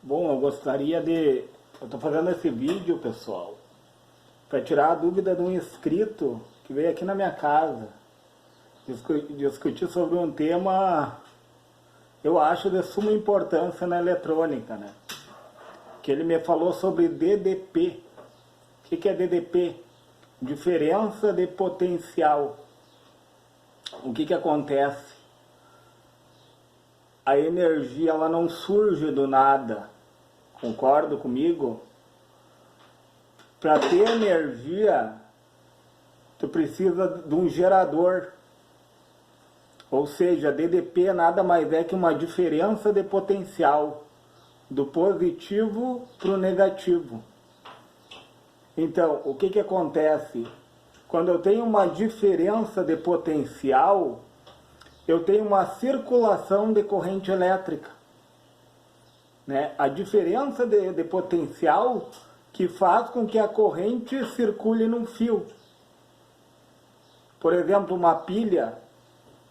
Bom, eu gostaria de... Eu estou fazendo esse vídeo, pessoal, para tirar a dúvida de um inscrito que veio aqui na minha casa discutir sobre um tema, eu acho, de suma importância na eletrônica, né? Que ele me falou sobre DDP. O que é DDP? Diferença de potencial. O que acontece? A energia, ela não surge do nada. Concorda comigo? Para ter energia, tu precisa de um gerador. Ou seja, DDP nada mais é que uma diferença de potencial do positivo para o negativo. Então, o que acontece? Quando eu tenho uma diferença de potencial, eu tenho uma circulação de corrente elétrica. Né? A diferença de potencial que faz com que a corrente circule num fio. Por exemplo, uma pilha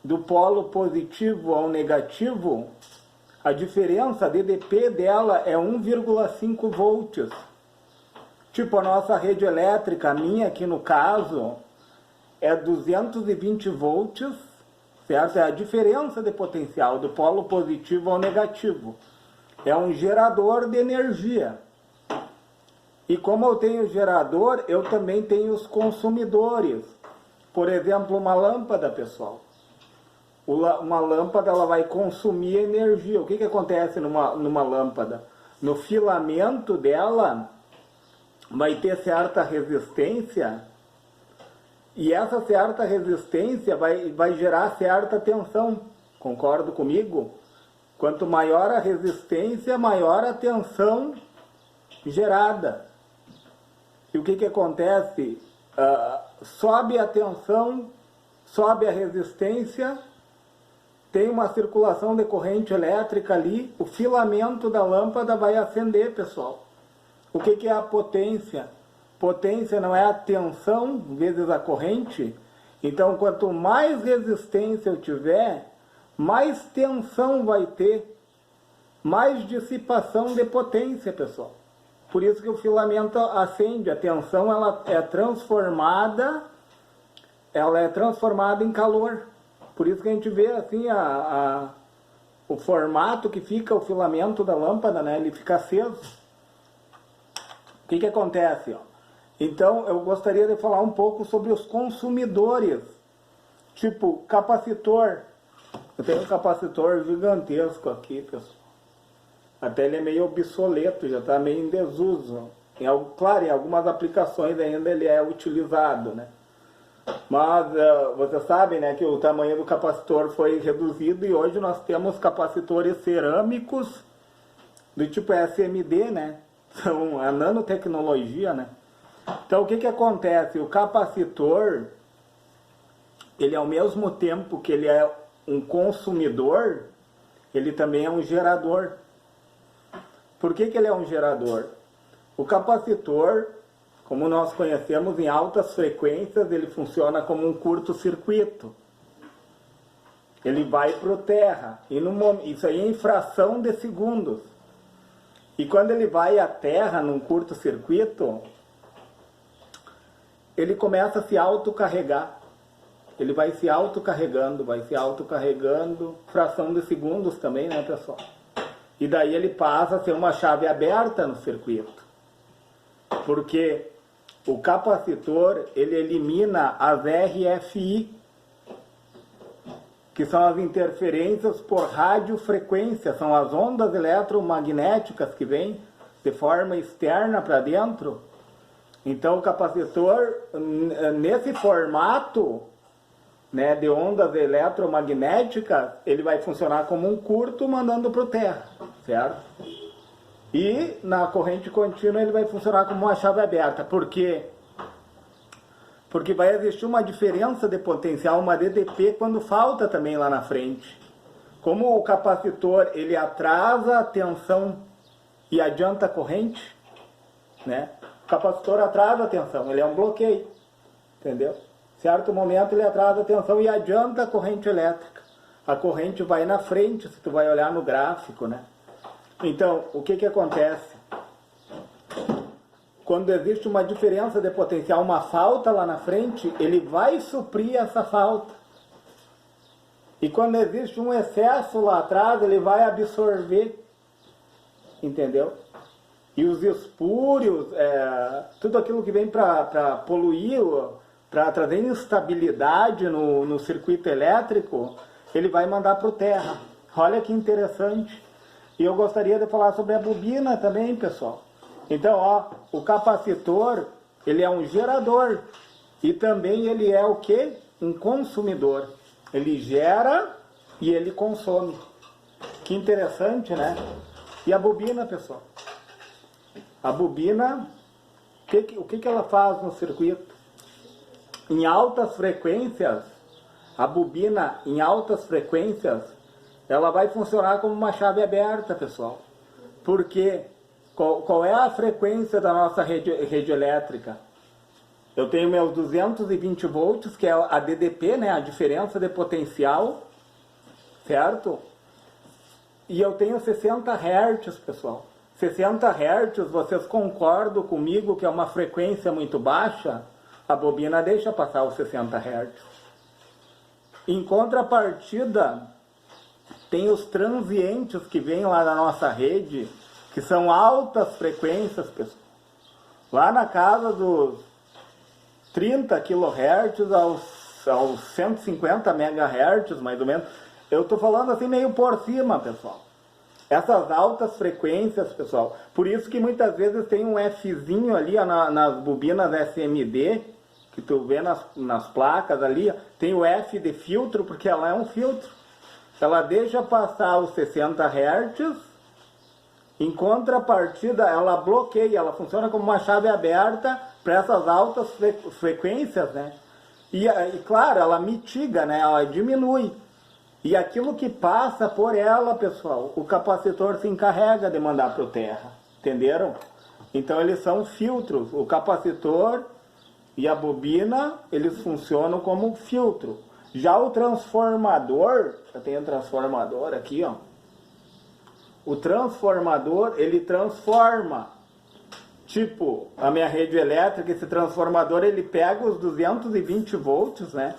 do polo positivo ao negativo, a diferença DDP dela é 1,5 volts. Tipo, a nossa rede elétrica, a minha aqui no caso, é 220 volts, certo? É a diferença de potencial do polo positivo ao negativo. É um gerador de energia. E como eu tenho gerador, eu também tenho os consumidores. Por exemplo, uma lâmpada, pessoal. Uma lâmpada, ela vai consumir energia. O que acontece numa lâmpada? No filamento dela vai ter certa resistência, e essa certa resistência vai gerar certa tensão. Concorda comigo? Quanto maior a resistência, maior a tensão gerada. E o que acontece? Sobe a tensão, sobe a resistência, tem uma circulação de corrente elétrica ali, o filamento da lâmpada vai acender, pessoal. O que é a potência? Potência não é a tensão vezes a corrente? Então, quanto mais resistência eu tiver, mais tensão vai ter, mais dissipação de potência, pessoal. Por isso que o filamento acende, a tensão ela é transformada em calor. Por isso que a gente vê assim o formato que fica o filamento da lâmpada, né? Ele fica aceso. O que acontece? Ó? Então, eu gostaria de falar um pouco sobre os consumidores. Tipo, capacitor. Eu tenho um capacitor gigantesco aqui, pessoal. Até ele é meio obsoleto, já está meio em desuso. Claro, em algumas aplicações ainda ele é utilizado, né? Mas você sabe, né, que o tamanho do capacitor foi reduzido e hoje nós temos capacitores cerâmicos do tipo SMD, né? São a nanotecnologia, né? Então, o que acontece? O capacitor, ele ao mesmo tempo que ele é um consumidor, ele também é um gerador. Por que ele é um gerador? O capacitor, como nós conhecemos, em altas frequências, ele funciona como um curto-circuito. Ele vai para o terra. Isso aí é em fração de segundos. E quando ele vai à terra, num curto-circuito, ele começa a se autocarregar. Ele vai se autocarregando, fração de segundos também, né, pessoal? E daí ele passa a ser uma chave aberta no circuito. Porque o capacitor, ele elimina as RFI, que são as interferências por radiofrequência, são as ondas eletromagnéticas que vêm de forma externa para dentro. Então o capacitor, nesse formato, né, de ondas eletromagnéticas, ele vai funcionar como um curto mandando para o terra, certo? E na corrente contínua ele vai funcionar como uma chave aberta. Por quê? Porque vai existir uma diferença de potencial, uma DDP, quando falta também lá na frente. Como o capacitor, ele atrasa a tensão e adianta a corrente, né? O capacitor atrasa a tensão, ele é um bloqueio, entendeu? Certo momento ele atrasa a tensão e adianta a corrente elétrica. A corrente vai na frente, se tu vai olhar no gráfico, né? Então, o que acontece? Quando existe uma diferença de potencial, uma falta lá na frente, ele vai suprir essa falta. E quando existe um excesso lá atrás, ele vai absorver. Entendeu? E os espúrios, tudo aquilo que vem para poluir, para trazer instabilidade no circuito elétrico, ele vai mandar para o terra. Olha que interessante. E eu gostaria de falar sobre a bobina também, pessoal. Então, ó, o capacitor, ele é um gerador. E também ele é o quê? Um consumidor. Ele gera e ele consome. Que interessante, né? E a bobina, pessoal? A bobina, o que ela faz no circuito? Em altas frequências, a bobina em altas frequências, ela vai funcionar como uma chave aberta, pessoal. Porque qual é a frequência da nossa rede elétrica? Eu tenho meus 220 volts, que é a DDP, né, a diferença de potencial, certo? E eu tenho 60 Hz, pessoal. 60 Hz, vocês concordam comigo que é uma frequência muito baixa? A bobina deixa passar os 60 Hz. Em contrapartida, tem os transientes que vêm lá da nossa rede, que são altas frequências, pessoal. Lá na casa dos 30 kHz aos 150 MHz, mais ou menos. Eu estou falando assim meio por cima, pessoal. Essas altas frequências, pessoal. Por isso que muitas vezes tem um Fzinho ali ó, nas bobinas SMD, que tu vê nas placas ali, ó, tem o F de filtro, porque ela é um filtro. Ela deixa passar os 60 Hz, em contrapartida ela bloqueia, ela funciona como uma chave aberta para essas altas frequências, né? E claro, ela mitiga, né? Ela diminui. E aquilo que passa por ela, pessoal, o capacitor se encarrega de mandar para o terra. Entenderam? Então eles são filtros. O capacitor e a bobina, eles funcionam como filtro. Já o transformador, eu tenho um transformador aqui, ó. O transformador, ele transforma. Tipo, a minha rede elétrica, esse transformador, ele pega os 220 volts, né?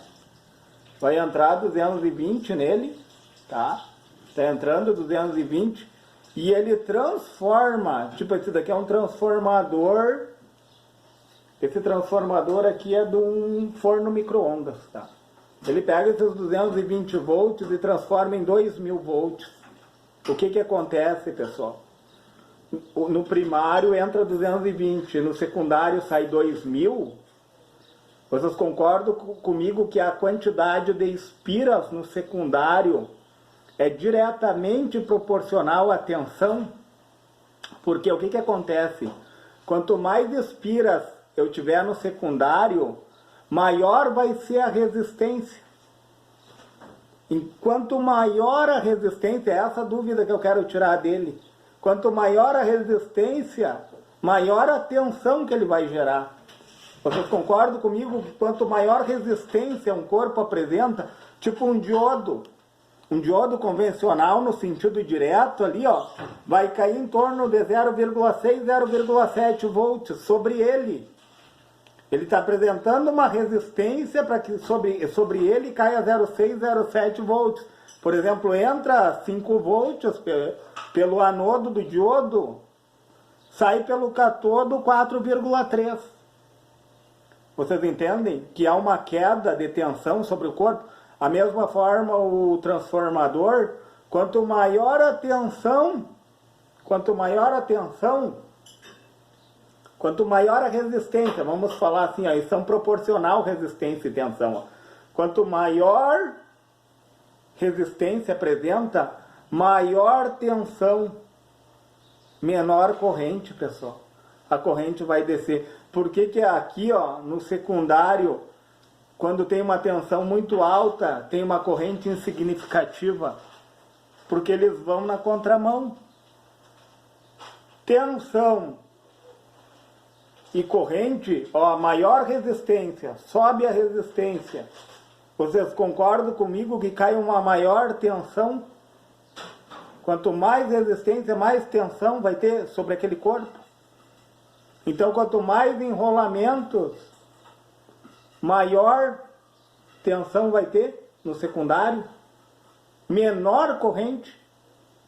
Vai entrar 220 nele, tá? Tá entrando 220 e ele transforma, tipo, esse daqui é um transformador. Esse transformador aqui é de um forno micro-ondas, tá? Ele pega esses 220 volts e transforma em 2000 volts. O que acontece, pessoal? No primário entra 220, no secundário sai 2000. Vocês concordam comigo que a quantidade de espiras no secundário é diretamente proporcional à tensão? Porque o que acontece? Quanto mais espiras eu tiver no secundário, maior vai ser a resistência. Quanto maior a resistência, é essa dúvida que eu quero tirar dele. Quanto maior a resistência, maior a tensão que ele vai gerar. Vocês concordam comigo que quanto maior resistência um corpo apresenta, tipo um diodo convencional no sentido direto ali, ó, vai cair em torno de 0,6, 0,7 volts sobre ele. Ele está apresentando uma resistência para que sobre ele caia 0,6, 0,7 volts. Por exemplo, entra 5 volts pelo anodo do diodo, sai pelo catodo 4,3. Vocês entendem que há uma queda de tensão sobre o corpo? A mesma forma o transformador, quanto maior a tensão, quanto maior a resistência, vamos falar assim, ó, eles são proporcional resistência e tensão. Ó. Quanto maior resistência apresenta, maior tensão, menor corrente, pessoal. A corrente vai descer. Por que aqui, ó, no secundário, quando tem uma tensão muito alta, tem uma corrente insignificativa? Porque eles vão na contramão. Tensão e corrente, ó, maior resistência, sobe a resistência. Vocês concordam comigo que cai uma maior tensão? Quanto mais resistência, mais tensão vai ter sobre aquele corpo. Então, quanto mais enrolamentos, maior tensão vai ter no secundário, menor corrente.